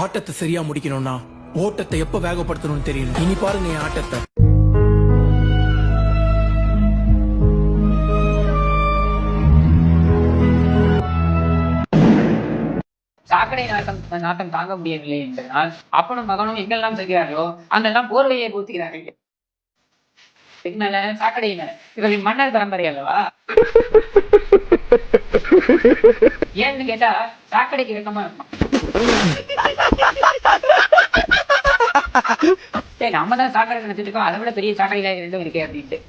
ஆட்டத்தை சரியா முடிக்கணும்னா ஓட்டத்தை எப்ப வேகப்படுத்தணும்னு தெரியணும். இனி பாருங்க என் ஆட்டத்தை. சாக்கடை நாட்டம் தாங்க முடியவில்லை என்பதனால் அப்பனும் மகனும் எங்கெல்லாம் செய்கிறார்களோ அங்கெல்லாம் போர்வையை பூத்துகிறார்கள். எங்கனால சாக்கடையில இவர்கள் மன்னர் பரம்பரை அல்லவா? ஏன்னு கேட்டா சாக்கடைக்கு வெக்கமா இருக்கும். சரி, நம்ம தான் சாக்கடை நினைச்சிட்டு இருக்கோம், அதை விட பெரிய சாக்கடையில இருந்தும் இருக்கே அப்படின்ட்டு.